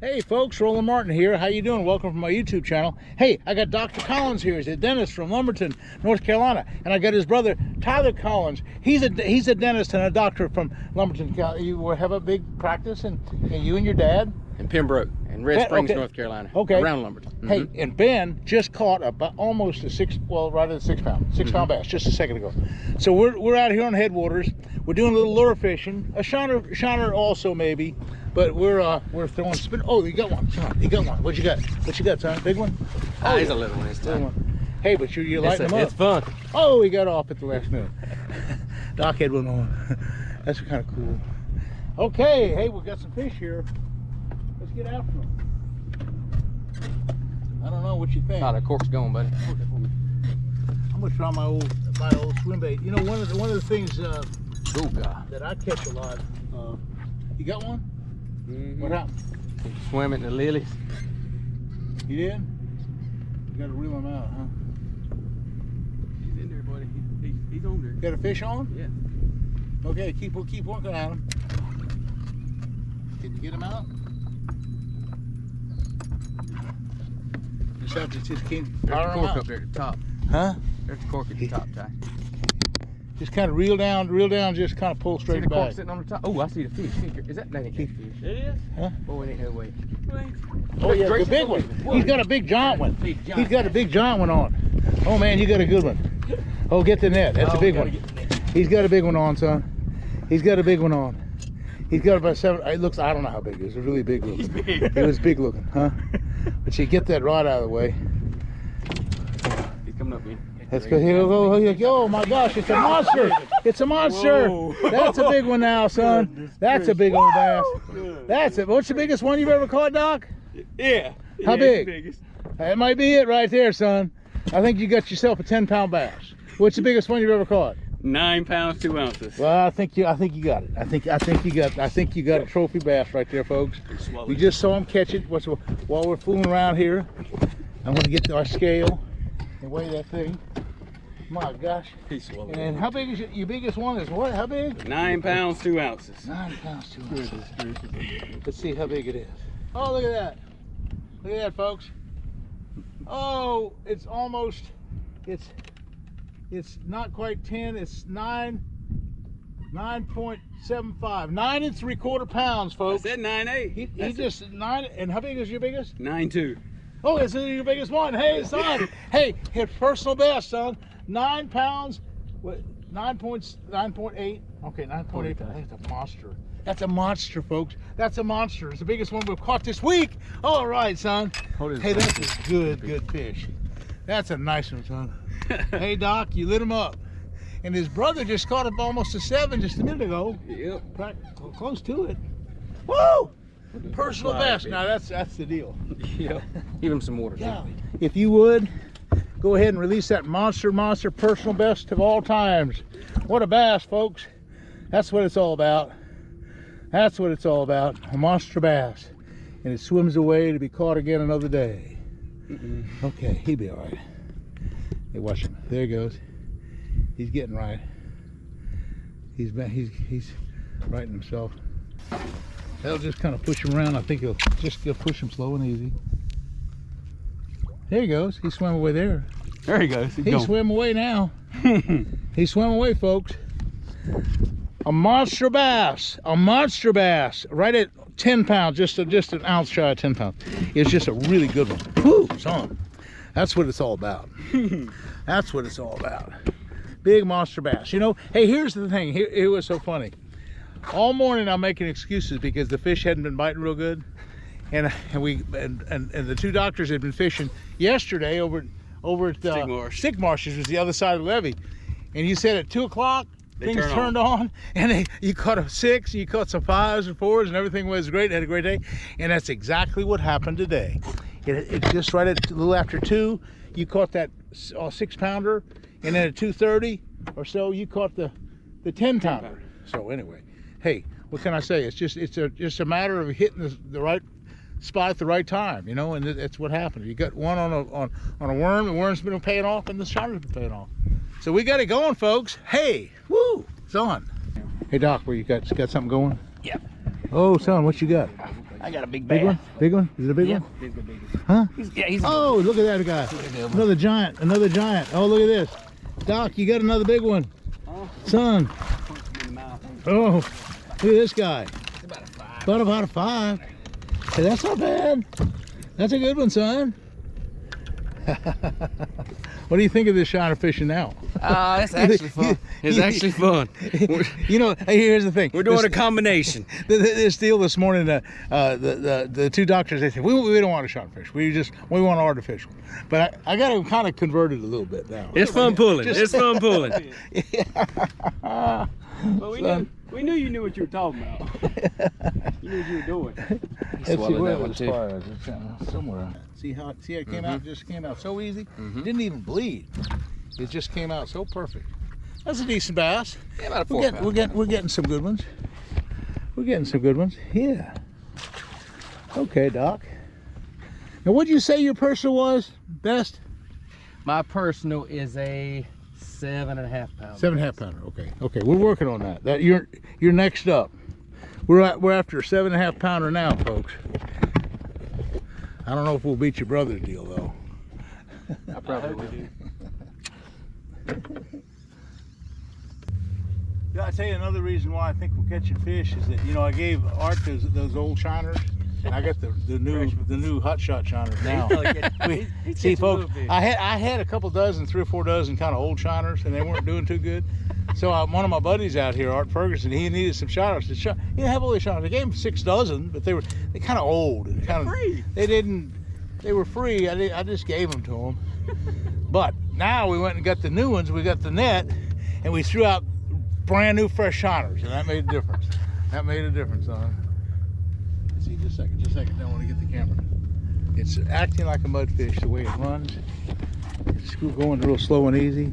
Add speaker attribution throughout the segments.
Speaker 1: Hey folks, Roland Martin here. How you doing? Welcome to my YouTube channel. Hey, I got Dr. Collins here. He's a dentist from Lumberton, North Carolina. And I got his brother, Tyler Collins. He's a dentist and a doctor from Lumberton. You have a big practice, and you and your dad?
Speaker 2: In Pembroke, in Red Springs, North Carolina.
Speaker 1: Okay.
Speaker 2: Around Lumberton.
Speaker 1: Hey, and Ben just caught about almost a right at a 6 pound, 6 pound bass just a second ago. So we're out here on Headwaters. We're doing a little lure fishing, a shiner also maybe, but we're throwing spin. Oh, you got one, son. You got one. What you got? What you got, son? Big one?
Speaker 2: Oh, he's a little one this time.
Speaker 1: Hey, but you're lighting them up.
Speaker 2: It's fun.
Speaker 1: Oh, he got off at the last minute. Doc had one on. That's kind of cool. Okay, hey, we got some fish here. Let's get after them. I don't know what you think.
Speaker 2: Oh, the cork's going, buddy.
Speaker 1: I'm gonna try my old swim bait. You know, one of the things
Speaker 2: Oh God.
Speaker 1: that I catch a lot. You got one? What happened?
Speaker 2: Swim in the lilies.
Speaker 1: You did? You gotta reel him out, huh?
Speaker 2: He's in there, buddy. He's on there.
Speaker 1: Got a fish on?
Speaker 2: Yeah.
Speaker 1: Okay, keep working at him. Can you get him out? Just have to keep
Speaker 2: There's the
Speaker 1: powering him
Speaker 2: cork
Speaker 1: out.
Speaker 2: up there at the top.
Speaker 1: Huh?
Speaker 2: There's the cork at the top, Ty.
Speaker 1: Just kind of reel down, just kind of pull
Speaker 2: See
Speaker 1: straight
Speaker 2: the cork
Speaker 1: back.
Speaker 2: sitting on the top? Oh, I see the fish. Is that ain't a fish?
Speaker 3: It is?
Speaker 1: Huh?
Speaker 2: Oh, it ain't no way.
Speaker 1: Oh yeah, the big one. He's got a big giant one. He's got a big giant one on. Oh man, you got a good one. Oh, get the net. That's a big one. He's got a big one on, son. He's got a big one on. He's got about 7. It looks. I don't know how big it is. It's really big looking.
Speaker 2: He's big.
Speaker 1: It was big looking, huh? But you get that rod out of the way.
Speaker 2: He's coming up, man.
Speaker 1: Let's go. Here we go. Here we go. Oh my gosh, it's a monster. It's a monster.
Speaker 2: Whoa.
Speaker 1: That's a big one now, son. That's a big old bass. That's it. What's the biggest one you've ever caught, Doc?
Speaker 3: Yeah.
Speaker 1: How big?
Speaker 3: Biggest.
Speaker 1: That might be it right there, son. I think you got yourself a 10-pound bass. What's the biggest one you've ever caught?
Speaker 3: 9 pounds, 2 ounces.
Speaker 1: Well, I think you got it. I think you got a trophy bass right there, folks. You just saw him catch it. While we're fooling around here, I'm gonna get our scale and weigh that thing. My gosh.
Speaker 3: He's swallowed.
Speaker 1: And how big is your biggest one? Is what? How big?
Speaker 3: 9 pounds, 2 ounces.
Speaker 1: 9 pounds, 2 ounces. Let's see how big it is. Oh, look at that. Look at that, folks. Oh, it's almost. It's not quite 10. It's 9.75. 9 3/4 pounds,
Speaker 3: I
Speaker 1: folks.
Speaker 3: said 9.8.
Speaker 1: He just 9. And how big is your biggest?
Speaker 3: 9.2.
Speaker 1: Oh, this is your biggest one. Hey, son. Hey, his personal best, son. 9 pounds. What? 9.8. Okay, 9.8. That's a monster. That's a monster, folks. That's a monster. It's the biggest one we've caught this week. All right, son. Hey, that's a good fish. That's a nice one, son. Hey, Doc, you lit him up. And his brother just caught up almost a 7 just a minute ago.
Speaker 3: Yep.
Speaker 1: Close to it. Woo! Personal best. Now that's the deal.
Speaker 2: Yeah. Give him some water.
Speaker 1: Yeah. If you would, go ahead and release that monster personal best of all times. What a bass, folks. That's what it's all about. That's what it's all about. A monster bass. And it swims away to be caught again another day. Okay, he'll be all right. Hey, watch him. There he goes. He's getting right. He's righting himself. That'll just kind of push him around. I think he'll push him slow and easy. There he goes. He swam away there.
Speaker 3: There he goes.
Speaker 1: He swam away now. He swam away, folks. A monster bass. A monster bass. Right at 10 pounds. Just an ounce shy of 10 pounds. It's just a really good one. Whew, son. That's what it's all about. That's what it's all about. Big monster bass. You know, hey, here's the thing. It was so funny. All morning I'm making excuses because the fish hadn't been biting real good. And the two doctors had been fishing yesterday over at Stick Marshes, was the other side of the levee. And you said at 2 o'clock things turned on, and you caught a 6, you caught some 5s and 4s, and everything was great. Had a great day. And that's exactly what happened today. It just right at a little after 2, you caught that 6-pounder, and then at 2:30 or so you caught the 10-pounder. So anyway, hey, what can I say? It's just a matter of hitting the right spot at the right time, you know, and that's what happened. You got one on a worm, the worm's been paying off, and the shiner's been paying off. So we got it going, folks. Hey, woo, it's on. Hey, Doc, where you got something going?
Speaker 2: Yeah.
Speaker 1: Oh, son, what you got?
Speaker 4: I got a big
Speaker 1: Big one? Big one? Is it a big
Speaker 4: Yeah,
Speaker 1: one?
Speaker 4: big one.
Speaker 1: Huh?
Speaker 4: He's
Speaker 1: Oh, look at that guy. Another giant, another giant. Oh, look at this. Doc, you got another big one. Son. Oh, look at this guy. About a 5. Hey, that's not bad. That's a good one, son. What do you think of this shiner fishing now?
Speaker 4: It's actually fun. It's actually fun.
Speaker 1: You know, hey, here's the thing.
Speaker 4: We're doing a combination.
Speaker 1: This deal this morning, the two doctors, they said, we don't want a shot fish. We want artificial. But I got to kind of convert it a little bit now.
Speaker 4: It's fun pulling.
Speaker 1: Just-
Speaker 4: It's fun pulling.
Speaker 3: But we knew you knew what you were talking about. You knew what you were doing.
Speaker 1: Let's see
Speaker 4: swallowed
Speaker 1: where
Speaker 4: that one
Speaker 1: this
Speaker 4: too.
Speaker 1: fire is. It's somewhere. See how it came out? Just came out so easy. It didn't even bleed. It just came out so perfect. That's a decent bass.
Speaker 4: Yeah, about a
Speaker 1: We're
Speaker 4: 4
Speaker 1: getting, we're getting some good ones. We're getting some good ones. Yeah. Okay, Doc. Now, what'd you say your personal was best?
Speaker 4: My personal is a 7.5 pound.
Speaker 1: 7.5 pounder. Okay. Okay. We're working on that. That you're next up. We're after a 7.5 pounder now, folks. I don't know if we'll beat your brother's deal though.
Speaker 3: I probably do.
Speaker 1: Yeah, I tell you another reason why I think we're catching fish is that I gave Art those old shiners, and I got the new hot shot shiners now. See, folks, I had a couple dozen, 3 or 4 dozen kind of old shiners, and they weren't doing too good. So one of my buddies out here, Art Ferguson, he needed some shiners. He didn't have all these shiners. I gave him 6 dozen, but they kind of old and kind of
Speaker 3: free.
Speaker 1: They were free. I just gave them to him. But now we went and got the new ones. We got the net, and we threw out brand new fresh shiners, and that made a difference. That made a difference, son. Let's see, just a second. I want to get the camera. It's acting like a mudfish the way it runs. It's going real slow and easy.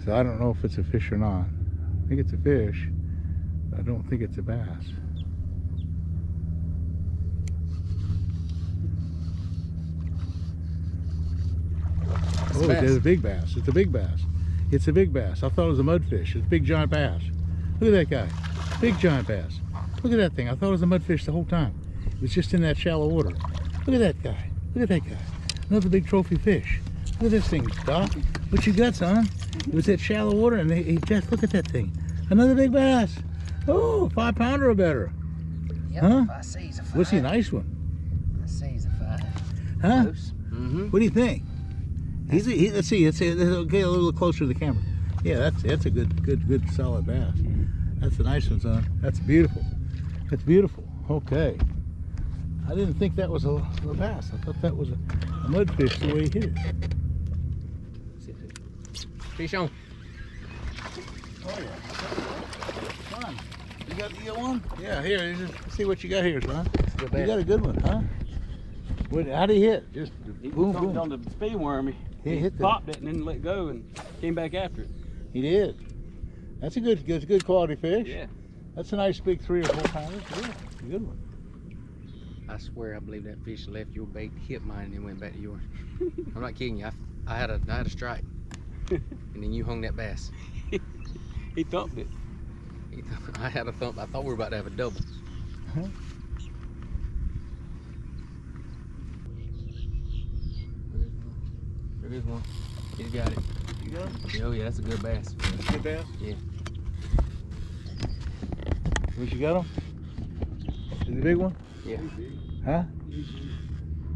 Speaker 1: So I don't know if it's a fish or not. I think it's a fish, but I don't think it's a bass. Oh, it's a big bass. It's a big bass. It's a big bass. I thought it was a mudfish. It's a big giant bass. Look at that guy. Big giant bass. Look at that thing. I thought it was a mudfish the whole time. It was just in that shallow water. Look at that guy. Look at that guy. Another big trophy fish. Look at this thing, Doc. What you got, son? It was that shallow water, and he just look at that thing. Another big bass. Oh, 5 pounder or better.
Speaker 4: Yep,
Speaker 1: Huh?
Speaker 4: I say he's a 5.
Speaker 1: What's he? Nice one.
Speaker 4: I say he's a 5.
Speaker 1: Huh?
Speaker 4: Mm-hmm.
Speaker 1: What do you think? Let's see. Let's get a little closer to the camera. Yeah, that's a good solid bass. That's a nice one, son. That's beautiful. That's beautiful. Okay. I didn't think that was a bass. I thought that was a mudfish the way he hit it.
Speaker 4: Fish on.
Speaker 1: Oh yeah. Son, you got one? Yeah, here. Let's see what you got here, son. You got a good one, huh? How did he hit? Just
Speaker 3: He
Speaker 1: boom,
Speaker 3: jumped
Speaker 1: boom.
Speaker 3: on the speed worm.
Speaker 1: He hit that.
Speaker 3: Popped it and then let go and came back after it.
Speaker 1: He did. That's a good quality fish.
Speaker 3: Yeah.
Speaker 1: That's a nice big 3 or 4 pounders. Yeah, a good one.
Speaker 4: I swear I believe that fish left your bait, hit mine, and then went back to yours. I'm not kidding you. I had a strike, and then you hung that bass.
Speaker 3: He thumped it.
Speaker 4: I had a thump. I thought we were about to have a double.
Speaker 1: Huh?
Speaker 4: There is one. He's got it.
Speaker 1: You got him?
Speaker 4: Oh yeah, that's a good bass.
Speaker 1: Good bass?
Speaker 4: Yeah.
Speaker 1: What you got him? Is he a big one?
Speaker 4: Yeah.
Speaker 1: Huh?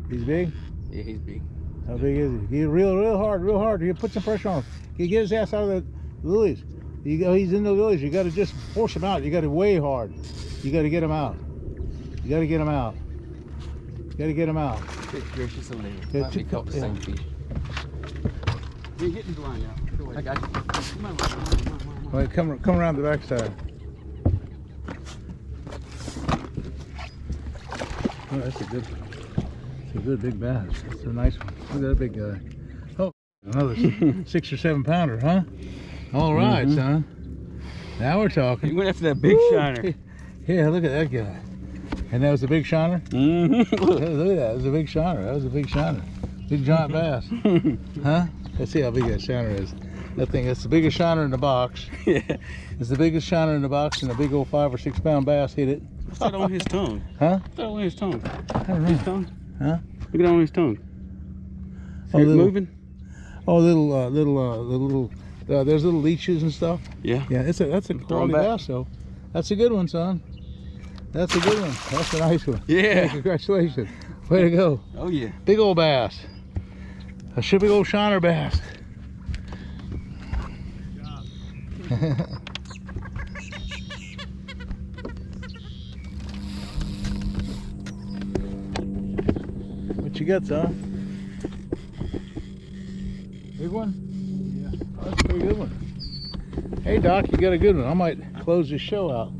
Speaker 1: He's big?
Speaker 4: Yeah, he's big.
Speaker 1: How big is he? He real hard. You put some pressure on him. You get his ass out of the lilies. He's in the lilies. You got to just force him out. You got to weigh hard. You got to get him out. You got to get him out. You got to get him out.
Speaker 4: Good gracious alive.
Speaker 1: Yeah,
Speaker 4: Might be caught the
Speaker 1: yeah.
Speaker 4: same fish.
Speaker 3: He getting the line out. Go
Speaker 4: I
Speaker 3: ahead.
Speaker 4: got you.
Speaker 3: Come on.
Speaker 1: All right, come around the backside. Oh, that's a good big bass. That's a nice one. Look at that big guy. Oh, another 6 or 7 pounder, huh? All right, son. Now we're talking.
Speaker 3: He went after that big
Speaker 1: Woo!
Speaker 3: shiner.
Speaker 1: Yeah, look at that guy. And that was a big shiner?
Speaker 3: Mm-hmm.
Speaker 1: Look at that. That was a big shiner. That was a big shiner. Big giant bass. Huh? Let's see how big that shiner is. That thing, that's the biggest shiner in the box.
Speaker 3: Yeah.
Speaker 1: It's the biggest shiner in the box, and a big old 5 or 6 pound bass hit it.
Speaker 3: What's that on his tongue?
Speaker 1: Huh?
Speaker 3: What's that on his tongue?
Speaker 1: I don't
Speaker 3: His
Speaker 1: know.
Speaker 3: tongue?
Speaker 1: Huh?
Speaker 3: Look at that on his tongue.
Speaker 1: Oh,
Speaker 3: See it
Speaker 1: little-
Speaker 3: moving?
Speaker 1: Oh, there's little leeches and stuff.
Speaker 3: Yeah.
Speaker 1: Yeah, that's a
Speaker 3: Throw 'em
Speaker 1: quality
Speaker 3: back.
Speaker 1: bass though. That's a good one, son. That's a good one. That's a nice one. Hey,
Speaker 3: Yeah.
Speaker 1: congratulations. Way to go.
Speaker 3: Oh yeah.
Speaker 1: Big old bass. A big old shiner bass. What you got, son? Big one? Yeah. That's a pretty good one. Hey, Doc, you got a good one. I might close this show out.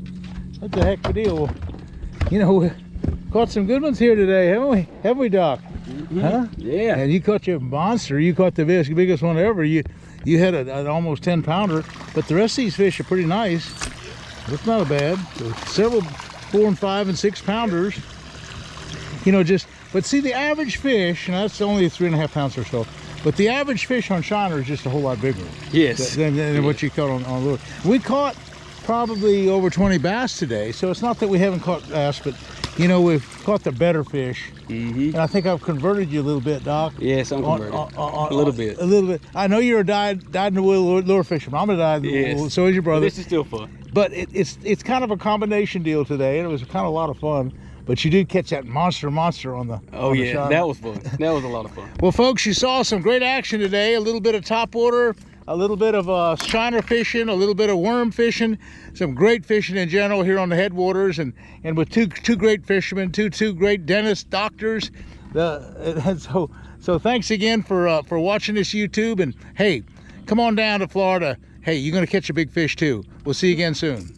Speaker 1: That's a heck of a deal. You know, we caught some good ones here today, haven't we? Haven't we, Doc? Huh?
Speaker 3: Yeah.
Speaker 1: And you caught your monster. You caught the biggest one ever. You had an almost 10 pounder, but the rest of these fish are pretty nice. It's not a bad. So several 4 and 5 and 6 pounders. You know, but see the average fish, and that's only 3.5 pounds or so. But the average fish on shiner is just a whole lot bigger
Speaker 3: Yes.
Speaker 1: than what you caught on lure. We caught probably over 20 bass today, so it's not that we haven't caught bass, but you know, we've caught the better fish.
Speaker 3: Mm-hmm.
Speaker 1: And I think I've converted you a little bit, Doc.
Speaker 3: Yes, I'm converted.
Speaker 1: A
Speaker 3: little bit.
Speaker 1: A little bit. I know you're a dyed-in-the-wool lure fisherman. I'm a dyed-in-the-wool.
Speaker 3: Yes.
Speaker 1: So is your brother.
Speaker 3: This is still fun.
Speaker 1: But it's kind of a combination deal today, and it was kind of a lot of fun. But you did catch that monster on the
Speaker 3: Oh
Speaker 1: on the
Speaker 3: yeah,
Speaker 1: shiner.
Speaker 3: that was fun. That was a lot of fun.
Speaker 1: Well, folks, you saw some great action today. A little bit of topwater, a little bit of shiner fishing, a little bit of worm fishing, some great fishing in general here on the headwaters, and with two great fishermen, two great dentists, doctors. And so thanks again for watching this YouTube. And hey, come on down to Florida. Hey, you're gonna catch a big fish too. We'll see you again soon.